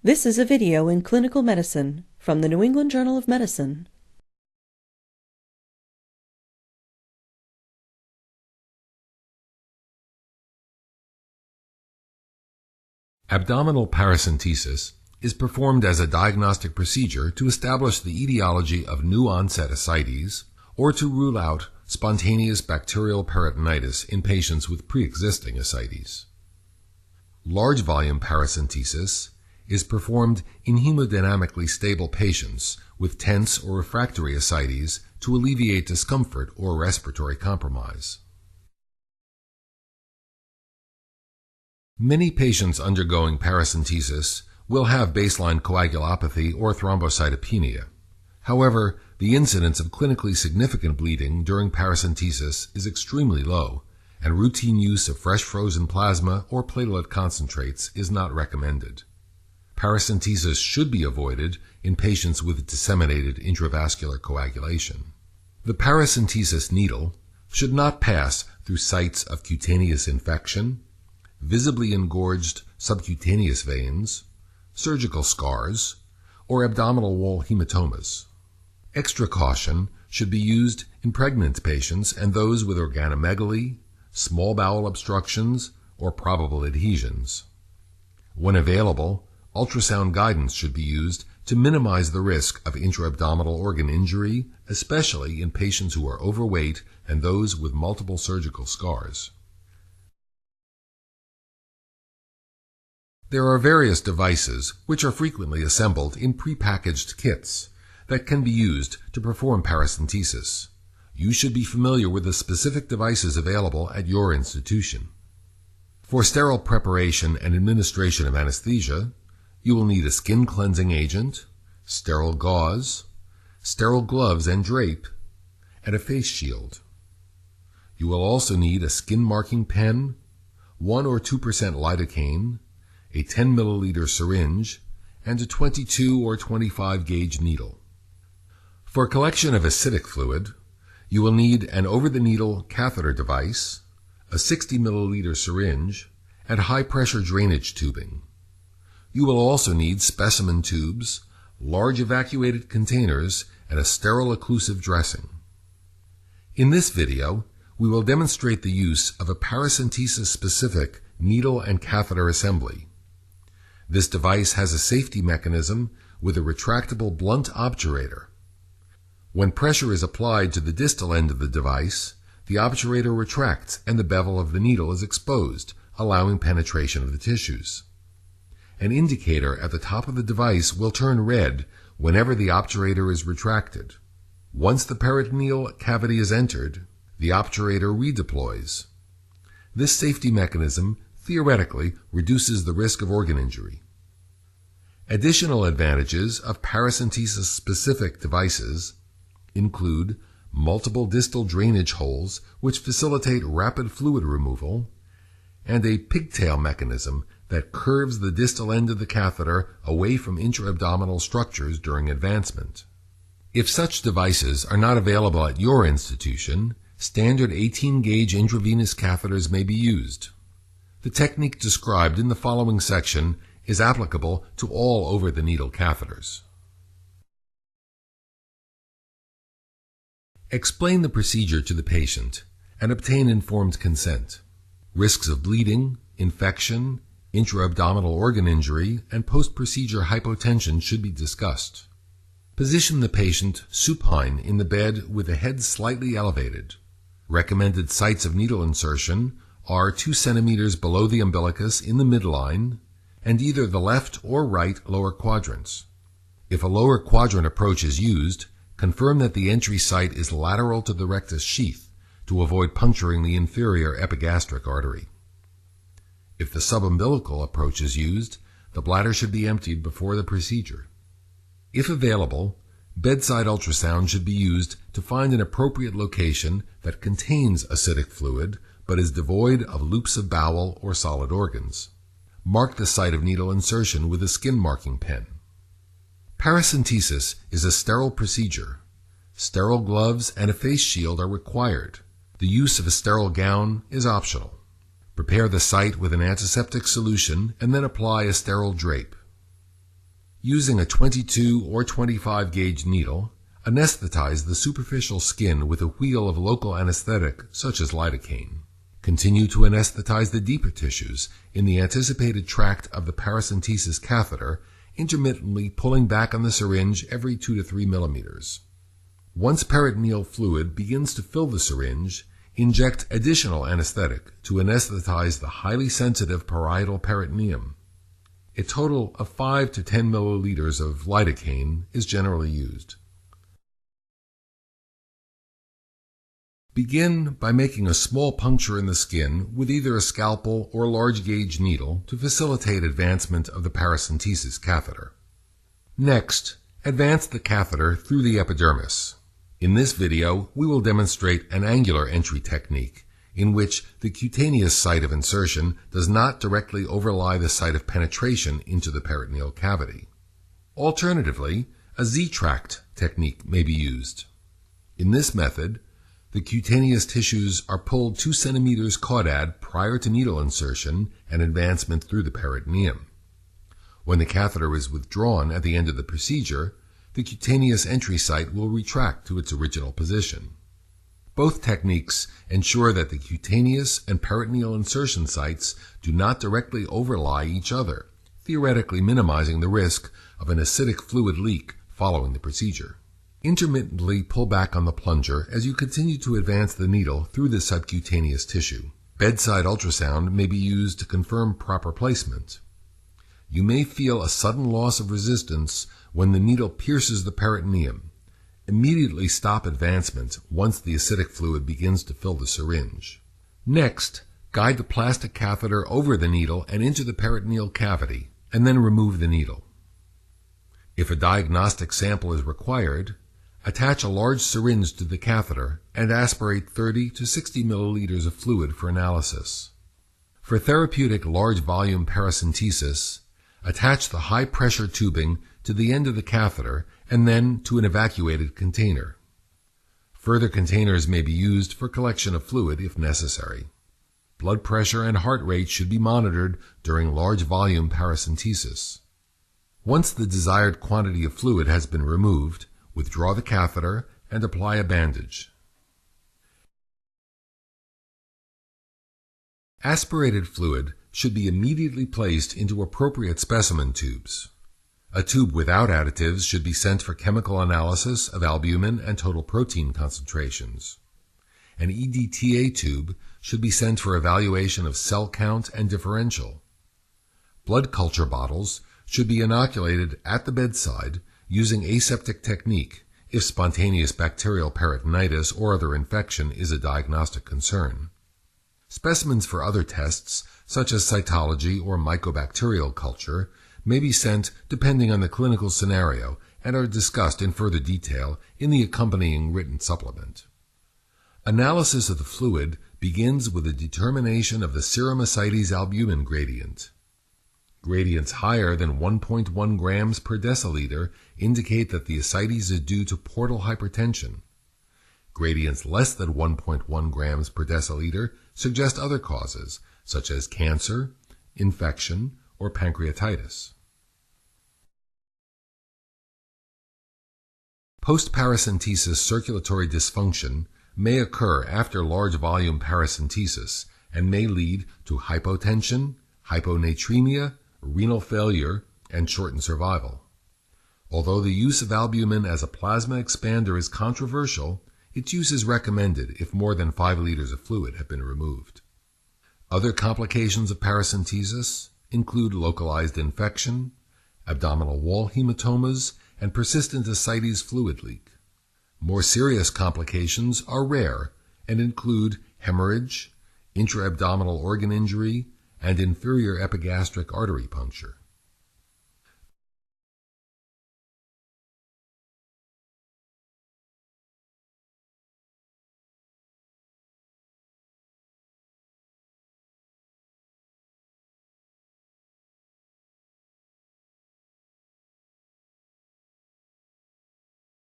This is a video in clinical medicine from the New England Journal of Medicine. Abdominal paracentesis is performed as a diagnostic procedure to establish the etiology of new-onset ascites or to rule out spontaneous bacterial peritonitis in patients with pre-existing ascites. Large volume paracentesis is performed in hemodynamically stable patients with tense or refractory ascites to alleviate discomfort or respiratory compromise. Many patients undergoing paracentesis will have baseline coagulopathy or thrombocytopenia. However, the incidence of clinically significant bleeding during paracentesis is extremely low, and routine use of fresh frozen plasma or platelet concentrates is not recommended. Paracentesis should be avoided in patients with disseminated intravascular coagulation. The paracentesis needle should not pass through sites of cutaneous infection, visibly engorged subcutaneous veins, surgical scars, or abdominal wall hematomas. Extra caution should be used in pregnant patients and those with organomegaly, small bowel obstructions, or probable adhesions. When available, ultrasound guidance should be used to minimize the risk of intra-abdominal organ injury, especially in patients who are overweight and those with multiple surgical scars. There are various devices which are frequently assembled in prepackaged kits that can be used to perform paracentesis. You should be familiar with the specific devices available at your institution. For sterile preparation and administration of anesthesia, you will need a skin cleansing agent, sterile gauze, sterile gloves and drape, and a face shield. You will also need a skin marking pen, 1 or 2% lidocaine, a 10 milliliter syringe, and a 22 or 25 gauge needle. For collection of acidic fluid, you will need an over-the-needle catheter device, a 60 milliliter syringe, and high-pressure drainage tubing. You will also need specimen tubes, large evacuated containers, and a sterile occlusive dressing. In this video, we will demonstrate the use of a paracentesis-specific needle and catheter assembly. This device has a safety mechanism with a retractable blunt obturator. When pressure is applied to the distal end of the device, the obturator retracts and the bevel of the needle is exposed, allowing penetration of the tissues. An indicator at the top of the device will turn red whenever the obturator is retracted. Once the peritoneal cavity is entered, the obturator redeploys. This safety mechanism theoretically reduces the risk of organ injury. Additional advantages of paracentesis-specific devices include multiple distal drainage holes which facilitate rapid fluid removal, and a pigtail mechanism that curves the distal end of the catheter away from intra-abdominal structures during advancement. If such devices are not available at your institution, standard 18-gauge intravenous catheters may be used. The technique described in the following section is applicable to all over-the-needle catheters. Explain the procedure to the patient and obtain informed consent. Risks of bleeding, infection, intra-abdominal organ injury, and post-procedure hypotension should be discussed. Position the patient supine in the bed with the head slightly elevated. Recommended sites of needle insertion are 2 centimeters below the umbilicus in the midline and either the left or right lower quadrants. If a lower quadrant approach is used, confirm that the entry site is lateral to the rectus sheath to avoid puncturing the inferior epigastric artery. If the subumbilical approach is used, the bladder should be emptied before the procedure. If available, bedside ultrasound should be used to find an appropriate location that contains acidic fluid but is devoid of loops of bowel or solid organs. Mark the site of needle insertion with a skin marking pen. Paracentesis is a sterile procedure. Sterile gloves and a face shield are required. The use of a sterile gown is optional. Prepare the site with an antiseptic solution and then apply a sterile drape. Using a 22 or 25 gauge needle, anesthetize the superficial skin with a wheal of local anesthetic such as lidocaine. Continue to anesthetize the deeper tissues in the anticipated tract of the paracentesis catheter, intermittently pulling back on the syringe every 2 to 3 millimeters. Once peritoneal fluid begins to fill the syringe, inject additional anesthetic to anesthetize the highly sensitive parietal peritoneum. A total of 5 to 10 milliliters of lidocaine is generally used. Begin by making a small puncture in the skin with either a scalpel or large gauge needle to facilitate advancement of the paracentesis catheter. Next, advance the catheter through the epidermis. In this video, we will demonstrate an angular entry technique in which the cutaneous site of insertion does not directly overlie the site of penetration into the peritoneal cavity. Alternatively, a Z-tract technique may be used. In this method, the cutaneous tissues are pulled 2 centimeters caudad prior to needle insertion and advancement through the peritoneum. When the catheter is withdrawn at the end of the procedure, the cutaneous entry site will retract to its original position. Both techniques ensure that the cutaneous and peritoneal insertion sites do not directly overlie each other, theoretically minimizing the risk of an acidic fluid leak following the procedure. Intermittently pull back on the plunger as you continue to advance the needle through the subcutaneous tissue. Bedside ultrasound may be used to confirm proper placement. You may feel a sudden loss of resistance when the needle pierces the peritoneum. Immediately stop advancement once the acidic fluid begins to fill the syringe. Next, guide the plastic catheter over the needle and into the peritoneal cavity, and then remove the needle. If a diagnostic sample is required, attach a large syringe to the catheter and aspirate 30 to 60 milliliters of fluid for analysis. For therapeutic large volume paracentesis, attach the high-pressure tubing to the end of the catheter and then to an evacuated container. Further containers may be used for collection of fluid if necessary. Blood pressure and heart rate should be monitored during large volume paracentesis. Once the desired quantity of fluid has been removed, withdraw the catheter and apply a bandage. Aspirated fluid should be immediately placed into appropriate specimen tubes. A tube without additives should be sent for chemical analysis of albumin and total protein concentrations. An EDTA tube should be sent for evaluation of cell count and differential. Blood culture bottles should be inoculated at the bedside using aseptic technique if spontaneous bacterial peritonitis or other infection is a diagnostic concern. Specimens for other tests, such as cytology or mycobacterial culture, may be sent depending on the clinical scenario and are discussed in further detail in the accompanying written supplement. Analysis of the fluid begins with a determination of the serum ascites albumin gradient. Gradients higher than 1.1 grams per deciliter indicate that the ascites are due to portal hypertension. Gradients less than 1.1 grams per deciliter suggest other causes, such as cancer, infection, or pancreatitis. Post-paracentesis circulatory dysfunction may occur after large volume paracentesis and may lead to hypotension, hyponatremia, renal failure, and shortened survival. Although the use of albumin as a plasma expander is controversial, its use is recommended if more than 5 liters of fluid have been removed. Other complications of paracentesis include localized infection, abdominal wall hematomas, and persistent ascites fluid leak. More serious complications are rare and include hemorrhage, intra-abdominal organ injury, and inferior epigastric artery puncture.